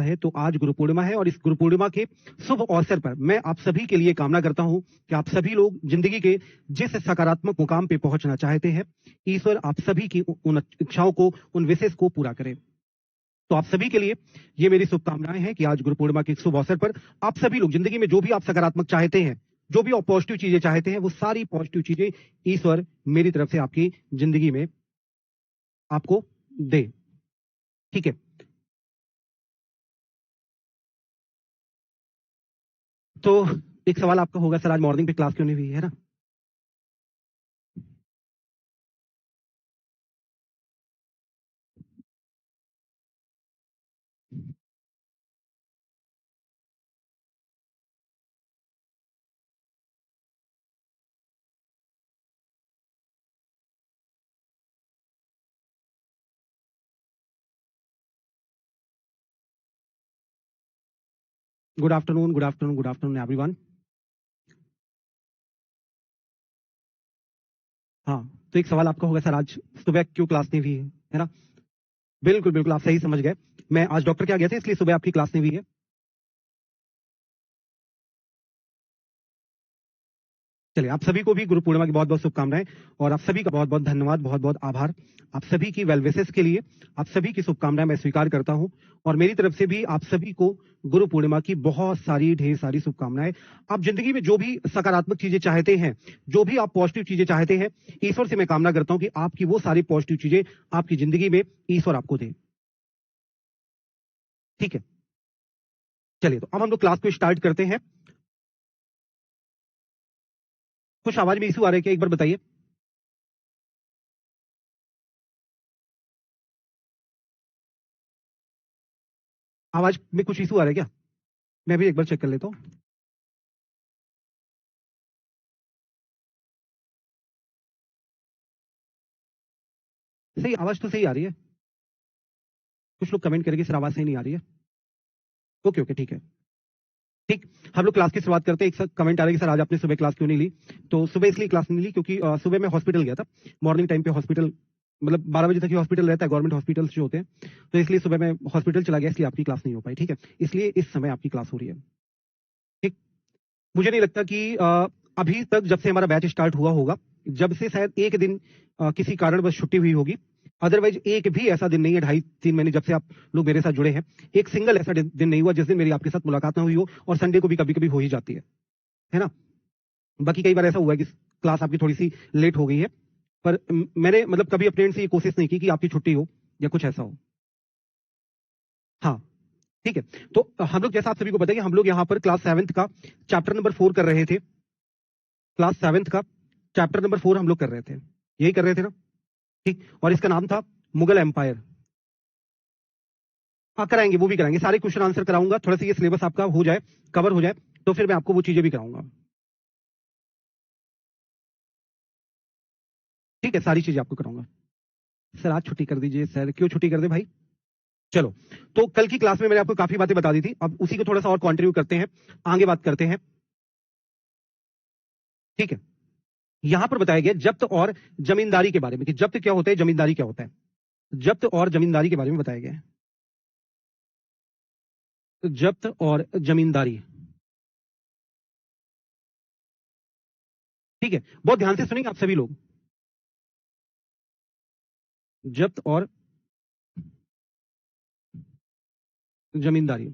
है, तो आज गुरु पूर्णिमा है और इस गुरु पूर्णिमा के शुभ अवसर पर मैं आप सभी के लिए कामना करता हूं कि आप सभी लोग जिंदगी के जिस सकारात्मक मुकाम पे पहुंचना चाहते हैं, ईश्वर आप सभी की उन इच्छाओं को, उन विशेष को पूरा करे। तो आप सभी के लिए ये मेरी शुभकामनाएं हैं कि आज गुरु पूर्णिमा के शुभ अवसर पर आप सभी लोग जिंदगी में जो भी आप सकारात्मक चाहते हैं, जो भी आप पॉजिटिव चीजें चाहते हैं, वो सारी पॉजिटिव चीजें ईश्वर मेरी तरफ से आपकी जिंदगी में आपको दे। ठीक है, तो एक सवाल आपका होगा, सर आज मॉर्निंग पे क्लास क्यों नहीं हुई, है ना? Good afternoon, good afternoon, good afternoon everyone. हाँ, तो एक सवाल आपका होगा, सर आज सुबह क्यों क्लास नहीं हुई है ना? बिल्कुल बिल्कुल, आप सही समझ गए। मैं आज डॉक्टर के यहाँ गया था, इसलिए सुबह आपकी क्लास नहीं हुई है। चलिए, आप सभी को भी गुरु पूर्णिमा की बहुत बहुत शुभकामनाएं और आप सभी का बहुत बहुत धन्यवाद, बहुत बहुत आभार। आप सभी की वेल विशेस के लिए आप सभी की शुभकामनाएं मैं स्वीकार करता हूं और मेरी तरफ से भी आप सभी को गुरु पूर्णिमा की बहुत सारी ढेर सारी शुभकामनाएं। आप जिंदगी में जो भी सकारात्मक चीजें चाहते हैं, जो भी आप पॉजिटिव चीजें चाहते हैं, ईश्वर से मैं कामना करता हूं कि आपकी वो सारी पॉजिटिव चीजें आपकी जिंदगी में ईश्वर आपको दे। ठीक है, चलिए तो अब हम लोग क्लास को स्टार्ट करते हैं। कुछ आवाज में इशू आ रहा है क्या, एक बार बताइए। आवाज में कुछ इशू आ रहा है क्या? मैं भी एक बार चेक कर लेता हूँ। सही, आवाज तो सही आ रही है। कुछ लोग कमेंट करेंगे सर आवाज सही नहीं आ रही है। ओके ओके, ठीक है। ठीक, हम लोग क्लास की शुरुआत करते हैं। एक कमेंट आ रहा है कि सर आज आपने सुबह क्लास क्यों नहीं ली? तो सुबह इसलिए क्लास नहीं ली क्योंकि सुबह मैं हॉस्पिटल गया था। मॉर्निंग टाइम पे हॉस्पिटल, मतलब 12 बजे तक ही हॉस्पिटल रहता है, गवर्नमेंट हॉस्पिटल्स जो होते हैं, तो इसलिए सुबह मैं हॉस्पिटल चला गया, इसलिए आपकी क्लास नहीं हो पाई। ठीक है, इसलिए इस समय आपकी क्लास हो रही है। ठीक, मुझे नहीं लगता कि अभी तक जब से हमारा बैच स्टार्ट हुआ होगा, जब से शायद एक दिन किसी कारणवश छुट्टी हुई होगी, अदरवाइज एक भी ऐसा दिन नहीं है 2.5-3 महीने जब से आप लोग मेरे साथ जुड़े हैं, एक सिंगल ऐसा दिन नहीं हुआ जिस दिन मेरी आपके साथ मुलाकात ना हुई हो। और संडे को भी कभी कभी हो ही जाती है ना? बाकी कई बार ऐसा हुआ है कि क्लास आपकी थोड़ी सी लेट हो गई है, पर मैंने मतलब कभी अपने एंड से ये कोशिश नहीं की कि आपकी छुट्टी हो या कुछ ऐसा हो। हाँ, ठीक है। तो हम लोग, जैसा आप सभी को बताइए, हम लोग यहाँ पर क्लास 7th का चैप्टर नंबर 4 कर रहे थे। क्लास 7th का चैप्टर नंबर 4 हम लोग कर रहे थे, यही कर रहे थे ना? ठीक, और इसका नाम था मुगल एम्पायर। हाँ, कराएंगे, वो भी कराएंगे, सारे क्वेश्चन आंसर कराऊंगा। थोड़ा सा ये सिलेबस आपका हो जाए, कवर हो जाए, तो फिर मैं आपको वो चीजें भी कराऊंगा। ठीक है, सारी चीजें आपको कराऊंगा। सर आज छुट्टी कर दीजिए। सर क्यों छुट्टी कर दे भाई? चलो, तो कल की क्लास में मैंने आपको काफी बातें बता दी थी, अब उसी को थोड़ा सा और कंटिन्यू करते हैं, आगे बात करते हैं। ठीक है, यहां पर बताया गया जब्त और जमींदारी के बारे में, कि जब्त क्या होता है, जमींदारी क्या होता है। जब्त और जमींदारी के बारे में बताया गया है। जब्त और जमींदारी, ठीक है, बहुत ध्यान से सुनेंगे आप सभी लोग। जब्त और जमींदारी,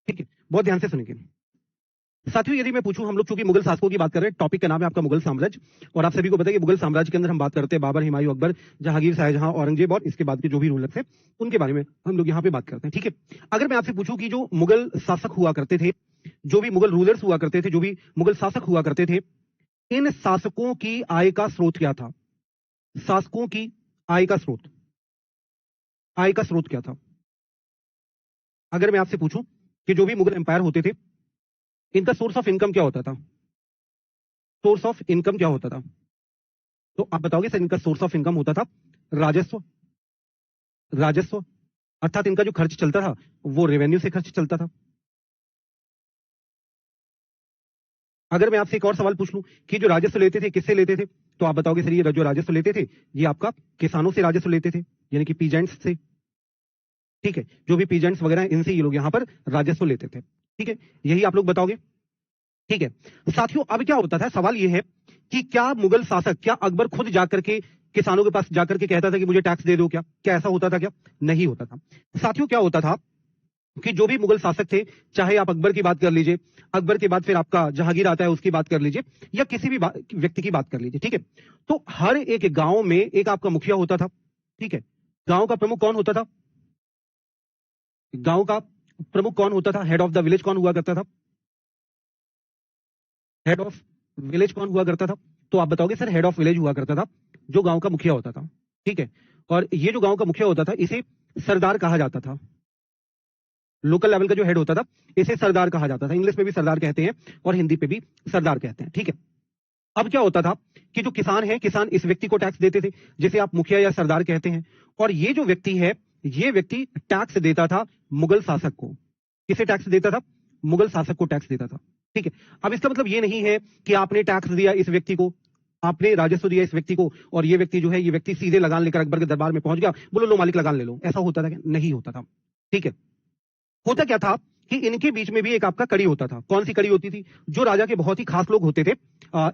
ठीक है, बहुत ध्यान से सुनेंगे साथियों। यदि मैं पूछूं, हम लोग चूंकि मुगल शासकों की बात कर रहे हैं, टॉपिक का नाम है आपका मुगल साम्राज्य, और आप सभी को पता है कि मुगल साम्राज्य के अंदर हम बात करते हैं बाबर, हुमायूं, अकबर, जहांगीर, शाहजहां, औरंगजेब और इसके बाद के जो भी रूलर्स हैं उनके बारे में हम लोग यहाँ पे बात करते हैं। ठीक है, अगर मैं आपसे पूछूं कि जो मुगल शासक हुआ करते थे, जो भी मुगल रूलर्स हुआ करते थे, जो भी मुगल शासक हुआ करते थे, इन शासकों की आय का स्रोत क्या था? शासकों की आय का स्रोत, आय का स्रोत क्या था? अगर मैं आपसे पूछूं कि जो भी मुगल एम्पायर होते थे, इनका सोर्स ऑफ इनकम क्या होता था? सोर्स ऑफ इनकम क्या होता था? तो आप बताओगे सर, इनका सोर्स ऑफ इनकम होता था राजस्व। राजस्व अर्थात इनका जो खर्च चलता था वो रेवेन्यू से खर्च चलता था। अगर मैं आपसे एक और सवाल पूछ लूं कि जो राजस्व लेते थे किससे लेते थे, तो आप बताओगे सर ये जो राजस्व लेते थे ये आपका किसानों से राजस्व लेते थे, यानी कि पीजेंट्स से। ठीक है, जो भी पीजेंट्स वगैरह इनसे ये लोग यहाँ पर राजस्व लेते थे। ठीक है, यही आप लोग बताओगे। ठीक है साथियों, अब क्या होता था, सवाल ये है कि क्या मुगल शासक, क्या अकबर खुद जाकर के किसानों के पास जाकर के कहता था कि मुझे टैक्स दे दो, क्या ऐसा होता था? क्या नहीं होता था। साथियों क्या होता था कि जो भी मुगल शासक थे, चाहे आप अकबर की बात कर लीजिए, अकबर के बाद फिर आपका जहांगीर आता है उसकी बात कर लीजिए, या किसी भी व्यक्ति की बात कर लीजिए, ठीक है, तो हर एक गांव में एक आपका मुखिया होता था। ठीक है, गांव का प्रमुख कौन होता था? गांव का प्रमुख कौन होता था? हेड ऑफ द विलेज कौन हुआ करता था? हेड ऑफ विलेज कौन हुआ करता था? तो आप बताओगे सर हेड ऑफ विलेज हुआ करता था जो गांव का मुखिया होता था। ठीक है, और ये जो गांव का मुखिया होता था इसे सरदार कहा जाता था। लोकल लेवल का जो हेड होता था इसे सरदार कहा जाता था। इंग्लिश में भी सरदार कहते हैं और हिंदी पे भी सरदार कहते हैं। ठीक है, अब क्या होता था कि जो किसान है, किसान इस व्यक्ति को टैक्स देते थे जिसे आप मुखिया या सरदार कहते हैं, और ये जो व्यक्ति है, ये व्यक्ति टैक्स देता था मुगल शासक को। किसे टैक्स देता था? मुगल शासक को टैक्स देता था। ठीक है, अब इसका मतलब ये नहीं है कि आपने टैक्स दिया इस व्यक्ति को, आपने राजस्व दिया इस व्यक्ति को, और ये व्यक्ति जो है, ये व्यक्ति सीधे लगान लेकर अकबर के दरबार में पहुंच गया, बोलो लो मालिक लगान ले लो। ऐसा होता था क्या? नहीं होता था। ठीक है, होता क्या था कि इनके बीच में भी एक आपका कड़ी होता था। कौन सी कड़ी होती थी? जो राजा के बहुत ही खास लोग होते थे,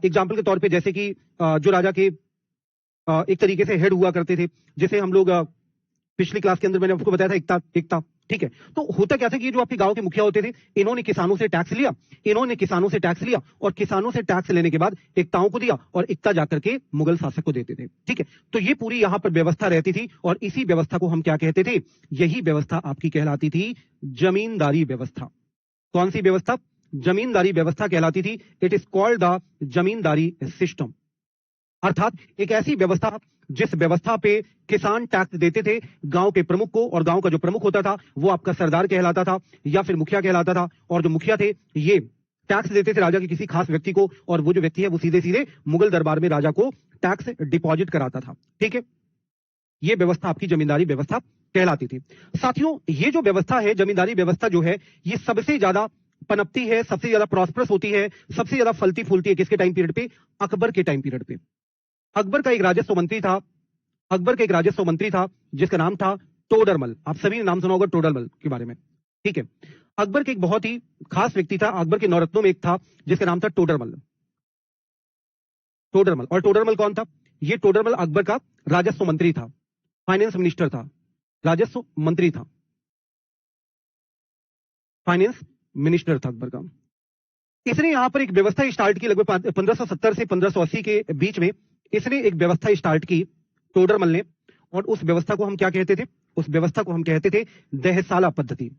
एग्जाम्पल के तौर पे जैसे कि जो राजा के एक तरीके से हेड हुआ करते थे, जिसे हम लोग पिछली क्लास के अंदर मैंने आपको बताया था एकता। ठीक है, तो होता क्या था कि जो आपके गांव के मुखिया होते थे, इन्होंने किसानों से टैक्स लिया, और किसानों से टैक्स लेने के बाद एकताओं को दिया, और एकता जाकर के मुगल शासक को देते थे। ठीक है, तो ये पूरी यहां पर व्यवस्था रहती थी, और इसी व्यवस्था को हम क्या कहते थे? यही व्यवस्था आपकी कहलाती थी जमींदारी व्यवस्था। कौन सी व्यवस्था? जमींदारी व्यवस्था कहलाती थी। It is called the zamindari system, अर्थात एक ऐसी व्यवस्था जिस व्यवस्था पे किसान टैक्स देते थे गांव के प्रमुख को, और गांव का जो प्रमुख होता था वो आपका सरदार कहलाता था या फिर मुखिया कहलाता था, और जो मुखिया थे ये टैक्स देते थे राजा के किसी खास व्यक्ति को, और वो जो व्यक्ति है वो सीधे सीधे मुगल दरबार में राजा को टैक्स डिपॉजिट कराता था। ठीक है, ये व्यवस्था आपकी जमींदारी व्यवस्था कहलाती थी। साथियों ये जो व्यवस्था है, जमींदारी व्यवस्था जो है, ये सबसे ज्यादा पनपती है, सबसे ज्यादा प्रॉस्परस होती है, सबसे ज्यादा फलती फूलती है किसके टाइम पीरियड पे? अकबर के टाइम पीरियड पे। अकबर का एक राजस्व मंत्री था जिसका नाम था टोडरमल। आप सभी ने नाम सुना होगा टोडरमल के बारे में। ठीक है, अकबर के एक बहुत ही खास व्यक्ति था, अकबर के नौरत्नों में एक था जिसका नाम था टोडरमल। और टोडरमल कौन था? ये टोडरमल अकबर का राजस्व मंत्री था, फाइनेंस मिनिस्टर था, राजस्व मंत्री था, फाइनेंस मिनिस्टर था अकबर का। इसने यहां पर एक व्यवस्था स्टार्ट की लगभग 1570 से 1580 के बीच में। इसने एक व्यवस्था स्टार्ट की टोडरमल ने, और उस व्यवस्था को हम क्या कहते थे? उस व्यवस्था को हम कहते थे देहसाला पद्धति।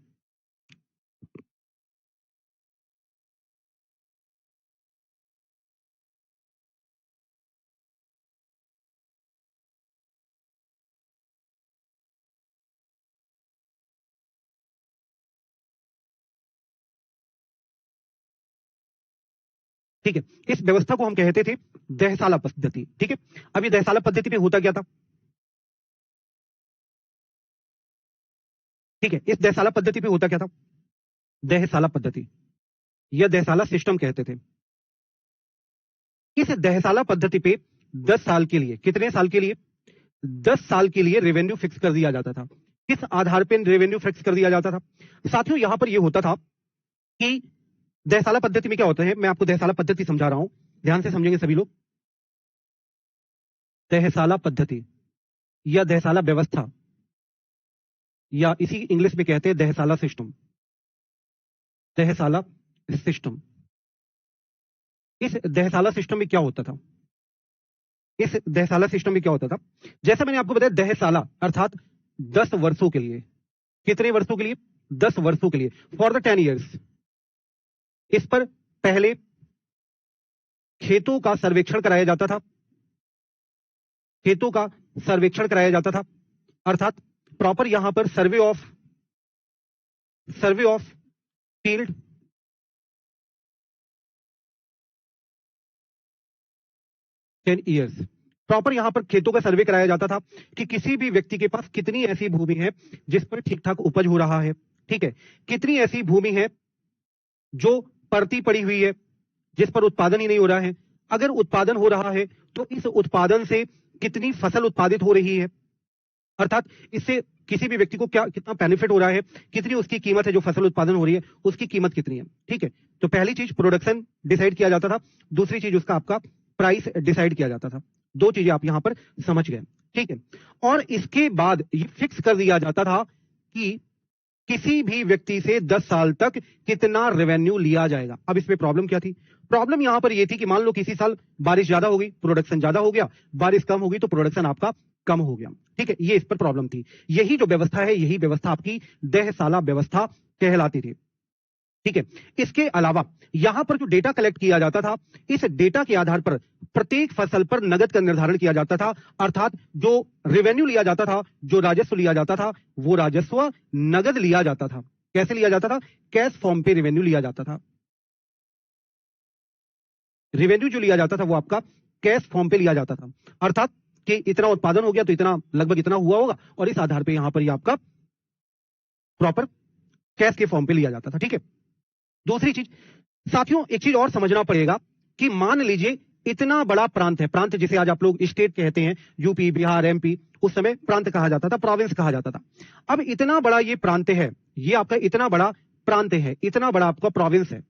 ठीक है, इस व्यवस्था को हम कहते थे देहसाला पद्धति। ठीक है, अब ये देहसाला पद्धति में होता क्या था? ठीक है, इस देहसाला पद्धति पे होता क्या था? देहसाला पद्धति या देहसाला सिस्टम कहते थे। इस देहसाला पद्धति पे 10 साल के लिए, कितने साल के लिए? 10 साल के लिए रेवेन्यू फिक्स कर दिया जाता था। किस आधार पे रेवेन्यू फिक्स कर दिया जाता था? साथियों यहां पर यह होता था कि देहसाला पद्धति में क्या होता है, मैं आपको देहसाला पद्धति समझा रहा हूं, ध्यान से समझेंगे सभी लोग। देहसाला पद्धति या देहसाला व्यवस्था, या इसी इंग्लिश में कहते हैं देहसाला सिस्टम। देहसाला सिस्टम, इस देहसाला सिस्टम में क्या होता था? इस देहसाला सिस्टम में क्या होता था? जैसा मैंने आपको बताया, देहसाला अर्थात 10 वर्षों के लिए। कितने वर्षों के लिए? 10 वर्षों के लिए, फॉर द 10 ईयर्स। इस पर पहले खेतों का सर्वेक्षण कराया जाता था, खेतों का सर्वेक्षण कराया जाता था, अर्थात प्रॉपर यहां पर survey of field, ten years. Proper यहां पर खेतों का सर्वे कराया जाता था कि किसी भी व्यक्ति के पास कितनी ऐसी भूमि है जिस पर ठीक ठाक उपज हो रहा है। ठीक है, कितनी ऐसी भूमि है जो परती पड़ी हुई है, जिस पर उत्पादन ही नहीं हो रहा है। अगर उत्पादन हो रहा है तो इस उत्पादन से कितनी फसल उत्पादित हो रही है, अर्थात इससे किसी भी व्यक्ति को क्या कितना बेनिफिट हो रहा है, कितनी उसकी कीमत है, जो फसल उत्पादन हो रही है उसकी कीमत कितनी है। ठीक है, तो पहली चीज प्रोडक्शन डिसाइड किया जाता था, दूसरी चीज उसका आपका प्राइस डिसाइड किया जाता था। दो चीजें आप यहां पर समझ गए। ठीक है, और इसके बाद ये फिक्स कर दिया जाता था कि किसी भी व्यक्ति से 10 साल तक कितना रेवेन्यू लिया जाएगा। अब इसमें प्रॉब्लम क्या थी? प्रॉब्लम यहां पर यह थी कि मान लो किसी साल बारिश ज्यादा हो गई, प्रोडक्शन ज्यादा हो गया, बारिश कम हो गई तो प्रोडक्शन आपका कम हो गया। ठीक है, ये इस पर प्रॉब्लम थी। यही जो व्यवस्था है, यही व्यवस्था आपकी देहसाला व्यवस्था कहलाती थी। ठीक है, इसके अलावा यहां पर जो डेटा कलेक्ट किया जाता था, इस डेटा के आधार पर प्रत्येक फसल पर नगद का निर्धारण किया जाता था। अर्थात जो रेवेन्यू लिया जाता था, जो राजस्व लिया जाता था, वो राजस्व नगद लिया जाता था। कैसे लिया जाता था? कैश फॉर्म पे रेवेन्यू लिया जाता था। रेवेन्यू जो लिया जाता था वो आपका कैश फॉर्म पे लिया जाता था। अर्थात कि इतना उत्पादन हो गया तो इतना, लगभग इतना हुआ होगा, और इस आधार पे यहां पर ये आपका प्रॉपर कैश के फॉर्म पे लिया जाता था। ठीक है, दूसरी चीज साथियों, एक चीज और समझना पड़ेगा कि मान लीजिए इतना बड़ा प्रांत है, प्रांत जिसे आज आप लोग स्टेट कहते हैं, यूपी, बिहार, एमपी, उस समय प्रांत कहा जाता था, प्रोविंस कहा जाता था। अब इतना बड़ा ये प्रांत है, ये आपका इतना बड़ा प्रांत है, इतना बड़ा आपका प्रोविंस है,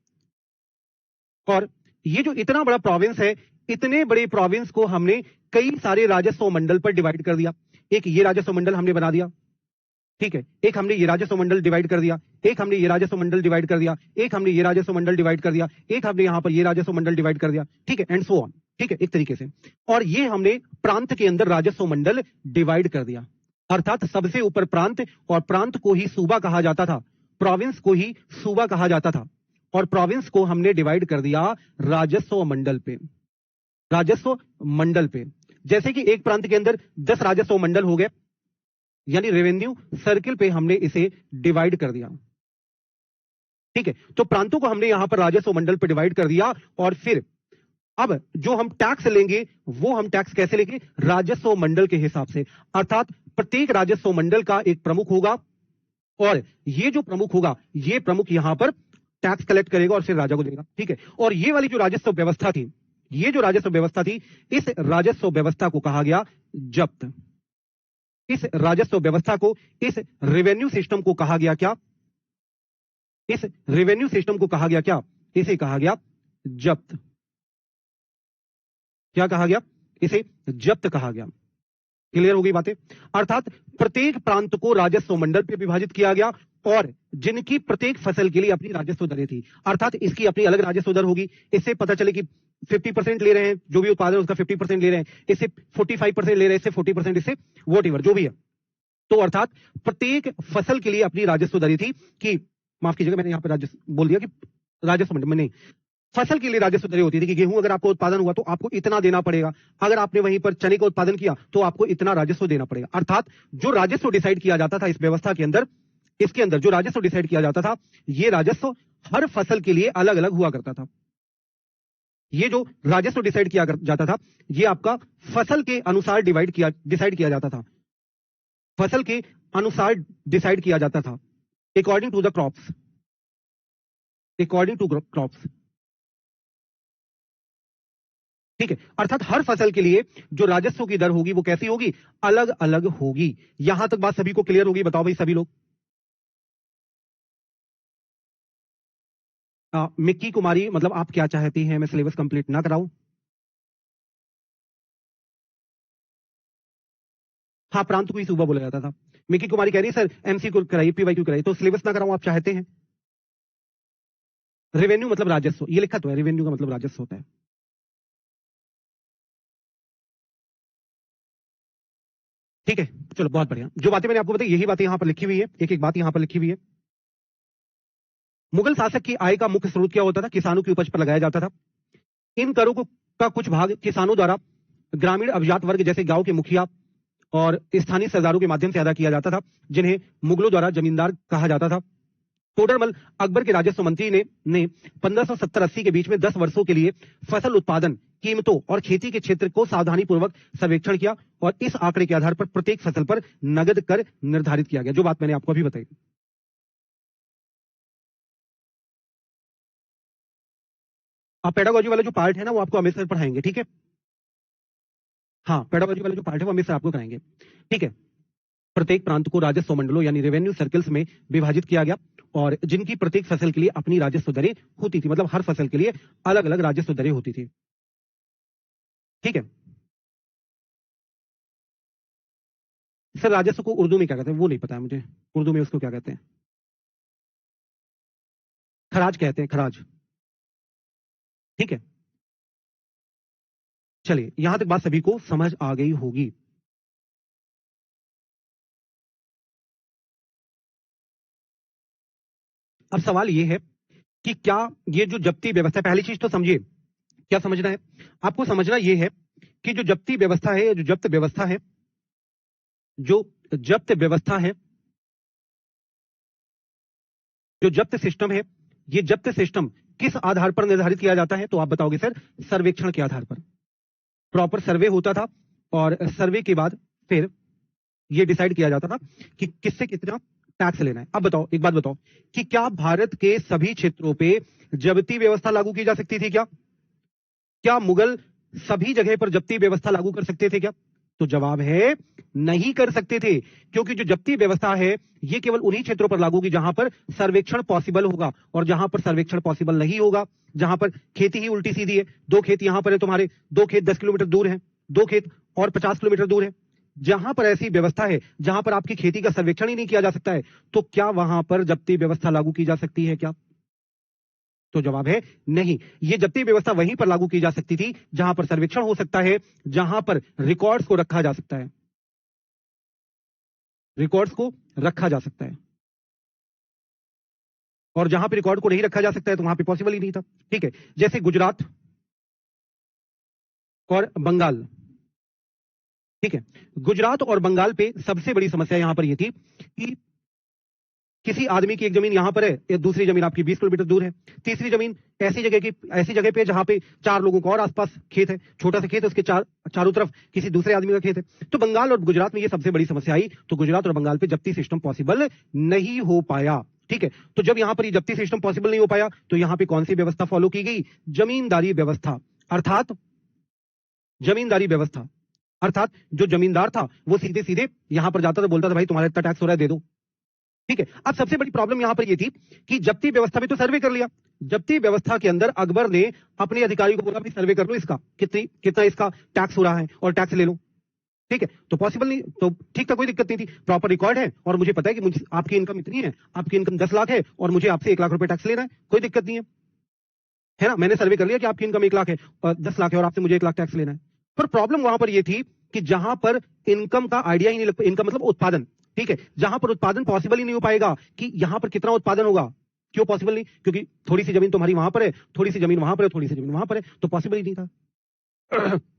और ये जो इतना बड़ा प्रोविंस है, इतने बड़े प्रोविंस को हमने कई सारे राजस्व मंडल पर डिवाइड कर दिया। एक ये राजस्व मंडल हमने बना दिया, ठीक है, एक हमने ये राजस्व मंडल डिवाइड कर दिया, एक हमने ये राजस्व मंडल डिवाइड कर दिया, एक हमने ये राजस्व मंडल डिवाइड कर दिया, एक हमने यहां पर ये राजस्व मंडल डिवाइड कर दिया। ठीक है, एंड सो ऑन। ठीक है, एक तरीके से, और ये हमने प्रांत के अंदर राजस्व मंडल डिवाइड कर दिया। अर्थात सबसे ऊपर प्रांत, और प्रांत को ही सूबा कहा जाता था, प्रोविंस को ही सूबा कहा जाता था, और प्रोविंस को हमने डिवाइड कर दिया राजस्व मंडल पे, राजस्व मंडल पे। जैसे कि एक प्रांत के अंदर 10 राजस्व मंडल हो गए, यानी रेवेन्यू सर्किल पे हमने इसे डिवाइड कर दिया। ठीक है, तो प्रांतों को हमने यहां पर राजस्व मंडल पे डिवाइड कर दिया, और फिर अब जो हम टैक्स लेंगे, वो हम टैक्स कैसे लेंगे? राजस्व मंडल के हिसाब से। अर्थात प्रत्येक राजस्व मंडल का एक प्रमुख होगा, और ये जो प्रमुख होगा, ये प्रमुख यहां पर टैक्स कलेक्ट करेगा और फिर राजा को देगा। ठीक है, और ये वाली जो राजस्व व्यवस्था थी, ये जो राजस्व व्यवस्था थी, इस राजस्व व्यवस्था को कहा गया जब्त। इस राजस्व व्यवस्था को, इस रेवेन्यू सिस्टम को कहा गया क्या? इस रेवेन्यू सिस्टम को कहा गया क्या? इसे कहा गया जब्त। क्या कहा गया? इसे जब्त कहा गया। क्लियर हो गई बातें? अर्थात प्रत्येक प्रांत को राजस्व मंडल पे विभाजित किया गया, और जिनकी प्रत्येक फसल के लिए अपनी राजस्व दरें थी। अर्थात इसकी अपनी अलग राजस्व दर होगी। इससे पता चले कि 50% ले रहे हैं, जो भी उत्पादन उसका 50% ले रहे हैं, इससे 45% ले रहे हैं, इससे 40%, इससे वॉट जो भी है। तो अर्थात प्रत्येक फसल के लिए अपनी राजस्व दरें थी, कि माफ कीजिएगा, मैंने यहां पर राजस्व बोल दिया कि राजस्व मंडल में नहीं, फसल के लिए राजस्व दरें होती थी कि गेहूं अगर आपको उत्पादन हुआ तो आपको इतना देना पड़ेगा, अगर आपने वहीं पर चने का उत्पादन किया तो आपको इतना राजस्व देना पड़ेगा। अर्थात जो राजस्व डिसाइड किया जाता था इस व्यवस्था के अंदर, इसके अंदर जो राजस्व डिसाइड किया जाता था, ये राजस्व हर फसल के लिए अलग अलग हुआ करता था। ये जो राजस्व डिसाइड किया जाता था, ये आपका फसल के अनुसार डिसाइड किया जाता था, फसल के अनुसार डिसाइड किया जाता था, according to the crops, according to crops. ठीक है, अर्थात हर फसल के लिए जो राजस्व की दर होगी वो कैसी होगी? अलग अलग होगी। यहां तक बात सभी को क्लियर होगी? बताओ भाई सभी लोग। मिक्की कुमारी, मतलब आप क्या चाहती हैं, मैं सिलेबस कंप्लीट ना कराऊं? हाँ, प्रांत को ही सूबा बोला जाता था। मिक्की कुमारी कह रही है सर एमसी को कराइए, पीवाई क्यों कराइए, तो सिलेबस ना कराऊं आप चाहते हैं? रेवेन्यू मतलब राजस्व, ये लिखा तो है, रेवेन्यू का मतलब राजस्व होता है। ठीक है, चलो बहुत बढ़िया। जो बातें मैंने आपको बताई, यही बातें यहां पर लिखी हुई है, एक एक बात यहां पर लिखी हुई है। मुगल शासक की आय का मुख्य स्रोत क्या होता था? किसानों की उपज पर लगाया जाता था। इन करों का कुछ भाग किसानों द्वारा ग्रामीण अभिजात वर्ग जैसे गांव के मुखिया और स्थानीय सरदारों के माध्यम से अदा किया जाता था, जिन्हें मुगलों द्वारा जमींदार कहा जाता था। टोडरमल अकबर के राजस्व मंत्री ने 1570-80 के बीच में 10 वर्षों के लिए फसल उत्पादन, कीमतों और खेती के क्षेत्र को सावधानी पूर्वक सर्वेक्षण किया, और इस आंकड़े के आधार पर प्रत्येक फसल पर नगद कर निर्धारित किया गया, जो बात मैंने आपको अभी बताई। आप पेडागोजी वाला जो पार्ट है ना, वो आपको अमित सर पढ़ाएंगे। ठीक है, हाँ, पेडागोजी वाला जो पार्ट है वो अमित सर आपको कराएंगे। ठीक है, प्रत्येक प्रांत को राजस्व मंडलों यानी रेवेन्यू सर्कल्स में विभाजित किया गया और जिनकी प्रत्येक फसल के लिए अपनी राजस्व दरें होती थी, मतलब हर फसल के लिए अलग अलग राजस्व दरें होती थी। ठीक है सर, राजस्व को उर्दू में क्या कहते हैं वो नहीं पता है मुझे, उर्दू में उसको क्या कहते हैं? खराज कहते हैं, खराज। ठीक है, चलिए यहां तक बात सभी को समझ आ गई होगी। अब सवाल यह है कि क्या ये जो जब्ती व्यवस्था, पहली चीज तो समझिए क्या समझना है आपको, समझना यह है कि जो जब्ती व्यवस्था है, जो जब्त व्यवस्था है, जो जब्त व्यवस्था है, जो जब्त सिस्टम है, ये जब्त सिस्टम किस आधार पर निर्धारित किया जाता है? तो आप बताओगे सर, सर्वेक्षण के आधार पर। प्रॉपर सर्वे होता था और सर्वे के बाद फिर ये डिसाइड किया जाता था कि किससे कितना टैक्स लेना है। अब बताओ, एक बात बताओ कि क्या भारत के सभी क्षेत्रों पे जब्ती व्यवस्था लागू की जा सकती थी क्या? क्या मुगल सभी जगह पर जब्ती व्यवस्था लागू कर सकते थे क्या? तो जवाब है नहीं कर सकते थे, क्योंकि जो जब्ती व्यवस्था है ये केवल उन्हीं क्षेत्रों पर लागू होगी जहां पर सर्वेक्षण पॉसिबल होगा, और जहां पर सर्वेक्षण पॉसिबल नहीं होगा, जहां पर खेती ही उल्टी सीधी है, दो खेत यहां पर है तुम्हारे, दो खेत 10 किलोमीटर दूर है, दो खेत और 50 किलोमीटर दूर है, जहां पर ऐसी व्यवस्था है जहां पर आपकी खेती का सर्वेक्षण ही नहीं किया जा सकता है, तो क्या वहां पर जब्ती व्यवस्था लागू की जा सकती है क्या? तो जवाब है नहीं। ये जब्ती व्यवस्था वहीं पर लागू की जा सकती थी जहां पर सर्वेक्षण हो सकता है, जहां पर रिकॉर्ड्स को रखा जा सकता है, रिकॉर्ड्स को रखा जा सकता है, और जहां पर रिकॉर्ड को नहीं रखा जा सकता है तो वहां पे पॉसिबल ही नहीं था। ठीक है, जैसे गुजरात और बंगाल। ठीक है, गुजरात और बंगाल पे सबसे बड़ी समस्या यहां पर यह थी कि किसी आदमी की एक जमीन यहां पर है, दूसरी जमीन आपकी 20 किलोमीटर दूर है, तीसरी जमीन ऐसी जगह पे जहां पे 4 लोगों को और आसपास खेत है, छोटा सा खेत है, उसके चारों तरफ किसी दूसरे आदमी का खेत है। तो बंगाल और गुजरात में ये सबसे बड़ी समस्या आई, तो गुजरात और बंगाल पे जब्ती सिस्टम पॉसिबल नहीं हो पाया। ठीक है, तो जब यहां पर ये जब्ती सिस्टम पॉसिबल नहीं हो पाया तो यहां पे कौन सी व्यवस्था फॉलो की गई? जमींदारी व्यवस्था। अर्थात जमींदारी व्यवस्था, अर्थात जो जमींदार था वो सीधे सीधे यहां पर जाता था, बोलता था भाई तुम्हारा इतना टैक्स हो रहा है दे दो। ठीक है, अब सबसे बड़ी प्रॉब्लम यहां पर यह थी कि जब्ती व्यवस्था में तो सर्वे कर लिया, जब्ती व्यवस्था के अंदर अकबर ने अपने अधिकारी को बोला भाई सर्वे कर लो इसका, कितना इसका टैक्स हो रहा है और टैक्स ले लो। ठीक है, तो पॉसिबल नहीं, तो ठीक था, कोई दिक्कत नहीं थी, प्रॉपर रिकॉर्ड है और मुझे पता है कि मुझे आपकी इनकम इतनी है, आपकी इनकम 10 लाख है और मुझे आपसे 1 लाख रुपए टैक्स लेना है, कोई दिक्कत नहीं है ना? मैंने सर्वे कर लिया कि आपकी इनकम 1 लाख है और 10 लाख है और आपसे मुझे 1 लाख टैक्स लेना है। पर प्रॉब्लम वहां पर यह थी कि जहां पर इनकम का आइडिया ही नहीं लगता, इनकम मतलब उत्पादन। ठीक है, जहां पर उत्पादन पॉसिबल ही नहीं हो पाएगा कि यहां पर कितना उत्पादन होगा। क्यों पॉसिबल नहीं? क्योंकि थोड़ी सी जमीन तुम्हारी वहां पर है, थोड़ी सी जमीन वहां पर है, थोड़ी सी जमीन वहां पर है, तो पॉसिबल ही नहीं था।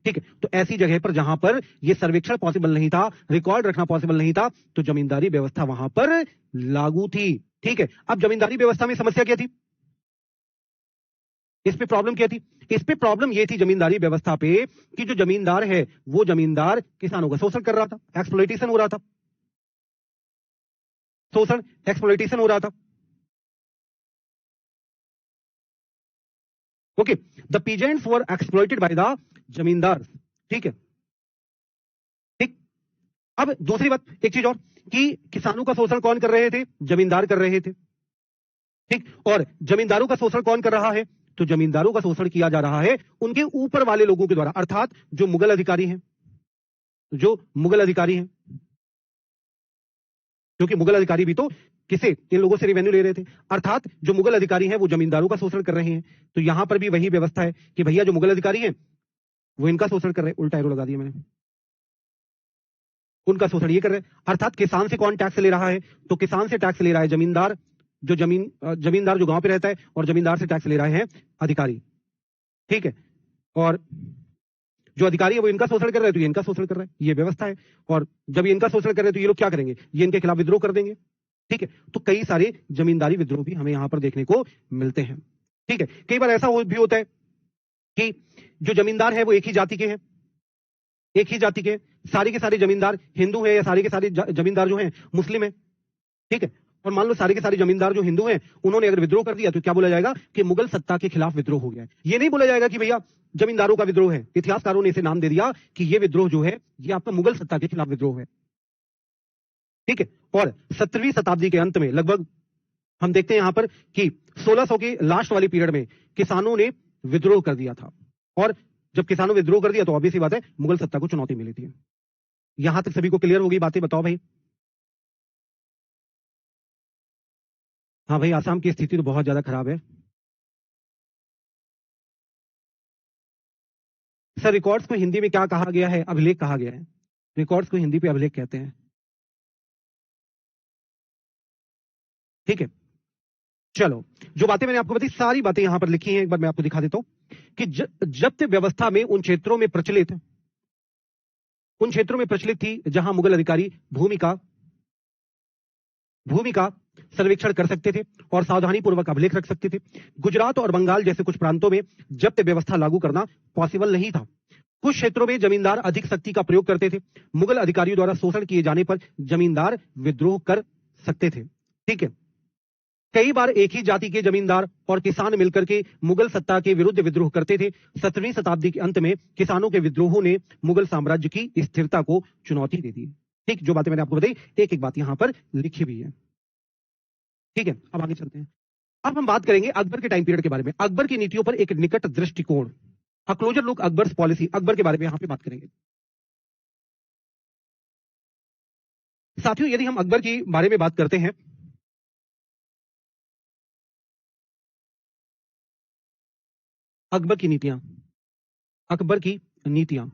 ठीक है, तो ऐसी जगह पर जहां पर यह सर्वेक्षण पॉसिबल नहीं था, रिकॉर्ड रखना पॉसिबल नहीं था, तो जमींदारी व्यवस्था वहां पर लागू थी। ठीक है, अब जमींदारी व्यवस्था में समस्या क्या थी? इस पे प्रॉब्लम क्या थी? इस पे प्रॉब्लम ये थी जमींदारी व्यवस्था पे कि जो जमींदार है वो जमींदार किसानों का शोषण कर रहा था, एक्सप्लॉइटेशन हो रहा था, शोषण एक्सप्लॉइटेशन हो रहा था। Okay, the peasants were exploited by the जमींदार। ठीक है, ठीक। अब दूसरी बात, एक चीज और, कि किसानों का शोषण कौन कर रहे थे? जमींदार कर रहे थे। ठीक, और जमींदारों का शोषण कौन कर रहा है? तो जमींदारों का शोषण किया जा रहा है उनके ऊपर वाले लोगों के द्वारा, अर्थात जो मुगल अधिकारी हैं, जो मुगल अधिकारी हैं, क्योंकि मुगल अधिकारी भी तो किसे, इन लोगों से रेवेन्यू ले रहे थे, अर्थात जो मुगल अधिकारी हैं वो जमींदारों का शोषण कर रहे हैं। तो यहां पर भी वही व्यवस्था है कि भैया जो मुगल अधिकारी हैं वो इनका शोषण कर रहे हैं, उल्टा एरो लगा दिया मैंने, उनका शोषण ये कर रहे हैं। अर्थात किसान से कौन टैक्स ले रहा है? तो किसान से टैक्स ले रहा है जमींदार, जो जमींदार जो गांव पे रहता है, और जमींदार से टैक्स ले रहे हैं अधिकारी। ठीक है, और जो अधिकारी है वो इनका शोषण कर रहे हैं तो ये इनका शोषण कर रहे हैं, ये व्यवस्था है। और जब ये इनका शोषण कर रहे हैं तो ये लोग क्या करेंगे? ये इनके खिलाफ विद्रोह कर देंगे। ठीक है, तो कई सारे जमींदारी विद्रोह भी हमें यहां पर देखने को मिलते हैं। ठीक है, कई बार ऐसा भी होता है कि जो जमींदार है वो एक ही जाति के हैं, एक ही जाति के सारे के सारे जमींदार हिंदू हैं, या सारे के सारे जमींदार जो हैं मुस्लिम हैं। ठीक है, और मान लो सारे के सारे जमींदार जो हिंदू हैं उन्होंने अगर विद्रोह कर दिया तो क्या बोला जाएगा? कि मुगल सत्ता के खिलाफ विद्रोह हो गया है। ये नहीं बोला जाएगा कि भैया जमींदारों का विद्रोह है, इतिहासकारों ने इसे नाम दे दिया कि ये विद्रोह जो है ये आपका मुगल सत्ता के खिलाफ विद्रोह है। ठीक है। और 17वीं शताब्दी के अंत में लगभग हम देखते हैं यहां पर कि 1600 के लास्ट वाली पीरियड में किसानों ने विद्रोह कर दिया था, और जब किसानों ने विद्रोह कर दिया तो ऑब्वियस सी बात है मुगल सत्ता को चुनौती मिली थी। यहां तक सभी को क्लियर होगी बातें? बताओ भाई। हाँ भाई, आसाम की स्थिति तो बहुत ज्यादा खराब है सर। रिकॉर्ड्स को हिंदी में क्या कहा गया है? अभिलेख कहा गया है। रिकॉर्ड्स को हिंदी पे अभिलेख कहते हैं। ठीक है, चलो, जो बातें मैंने आपको बताई सारी बातें यहां पर लिखी हैं, एक बार मैं आपको दिखा देता हूं कि जब्त व्यवस्था में उन क्षेत्रों में प्रचलित थी जहां मुगल अधिकारी भूमि का सर्वेक्षण कर सकते थे और सावधानी पूर्वक अभिलेख रख सकते थे। गुजरात और बंगाल जैसे कुछ प्रांतों में जब्त व्यवस्था लागू करना पॉसिबल नहीं था। कुछ क्षेत्रों में जमींदार अधिक सख्ती का प्रयोग करते थे। मुगल अधिकारियों द्वारा शोषण किए जाने पर जमींदार विद्रोह कर सकते थे। ठीक है, कई बार एक ही जाति के जमींदार और किसान मिलकर के मुगल सत्ता के विरुद्ध विद्रोह करते थे। 17वीं शताब्दी के अंत में किसानों के विद्रोहों ने मुगल साम्राज्य की स्थिरता को चुनौती दे दी। ठीक, जो बातें मैंने आपको बताई एक एक बात यहां पर लिखी हुई है। ठीक है, अब आगे चलते हैं। अब हम बात करेंगे अकबर के टाइम पीरियड के बारे में। अकबर की नीतियों पर एक निकट दृष्टिकोण, a closer look Akbar's policy, Akbar के बारे में यहां पे बात करेंगे। साथियों, यदि हम अकबर की बारे में बात करते हैं, अकबर की नीतियां,